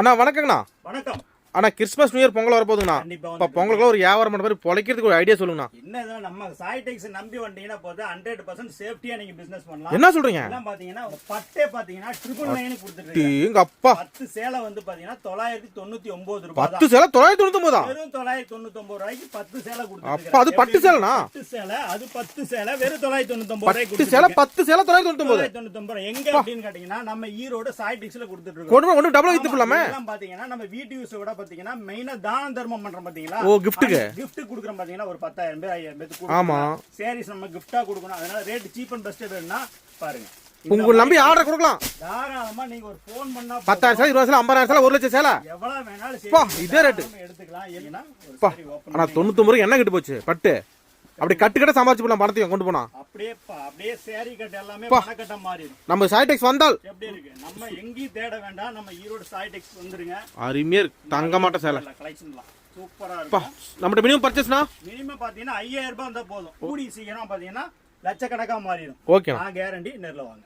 அண்ணா வணக்கங்கண்ணா. வணக்கம் அண்ணா, Christmas new year Pongal வரப்போகுதுண்ணா. இப்போ பொங்கலுக்குலாம் ஒரு வியாபாரம் பண்ண மாதிரி பொழைக்கிறதுக்கு ஒரு ஐடியா சொல்லுங்கண்ணா. என்ன நம்ம சாய்டெக்ஸ் நம்பி வந்தீங்கன்னா போது 100% சேஃப்டியா நீங்க பிசினஸ் பண்ணலாம். என்ன சொல்றீங்க? எல்லாம் பாத்தீங்கன்னா பட்டே பாத்தீங்கன்னா 999 கொடுத்துட்டு எங்க அப்பா 10 சேலை வந்து பாத்தீங்கன்னா 999 ரூபாய். 10 சேலை 999 வெறும் 999 ரூபாய்க்கு 10 சேலை கொடுத்துட்டு. அப்பா அது பட்டு சேலைனா? 10 சேலை அது 10 சேலை வெறும் 999 ரூபாய்க்கு 10 சேலை 10 சேலை 999. 999 எங்க அப்படின்னு கேட்டீங்கன்னா நம்ம ஈரோடு சாய்டெக்ஸ்ல கொடுத்துட்டு இருக்கோம். கொண்டு டபுள் வித்து போலாமே. எல்லாம் பாத்தீங்கன்னா நம்ம வீட்டு யூஸ் விட பாத்தீங்கன்னா மெயினா தான தர்மம் பண்றோம் பாத்தீங்களா? ஓ கிஃப்ட்டுக்கு gift குடுக்குறோம் பாத்தீங்கன்னா ஒரு 10,000 பேர் 5,000 பேருக்கு கொடுக்கணும். ஆமா சாரீஸ் நம்ம gift-ஆ கொடுக்கணும். அதனால ரேட் சீப் அண்ட் பெஸ்ட் வேணும்னா பாருங்க. உங்க நம்பி ஆர்டர் கொடுக்கலாம். தாராளமா நீங்க ஒரு ஃபோன் பண்ணா 10,000 சேலை 20,000 சேலை 50,000 சேலை 1 லட்சம் சேலை எவ்வளவு வேணாலும் பா சரி இதே ரேட் எடுத்துக்கலாம். ஏன்னா ஒரு பா சரி ஓபன் ஆனா 99 ரூபாய் என்ன கிட்ட போச்சு பட்டு. அப்படி கட்டுக்கட்ட சம்பாரிச்சு போலாம் பணத்தையும் கொண்டு போனா. அப்படியே சாரி கட்ட எல்லாமே பணக்கட்ட மாறிடும். நம்ம சாய்டெக்ஸ் வந்தால் எப்படி இருக்கு? நம்ம எங்கேயும் தேட வேண்டாம். நம்ம ஈரோடு சாய்டெக்ஸ் வந்துருங்க. அருமையா தங்க மாட்ட சேலை கலெக்ஷன்லாம் சூப்பரா இருக்கும். நம்மட்ட மினிமம் பர்ச்சேஸ்னா மினிமம் பாத்தீங்கன்னா 5,000 ரூபாய் இருந்தா போதும். கூடி சீக்கிரம் பாத்தீங்கன்னா லட்சக்கணக்கா மாறிடும். ஓகே நான் கேரண்டி நேர்ல வாங்க.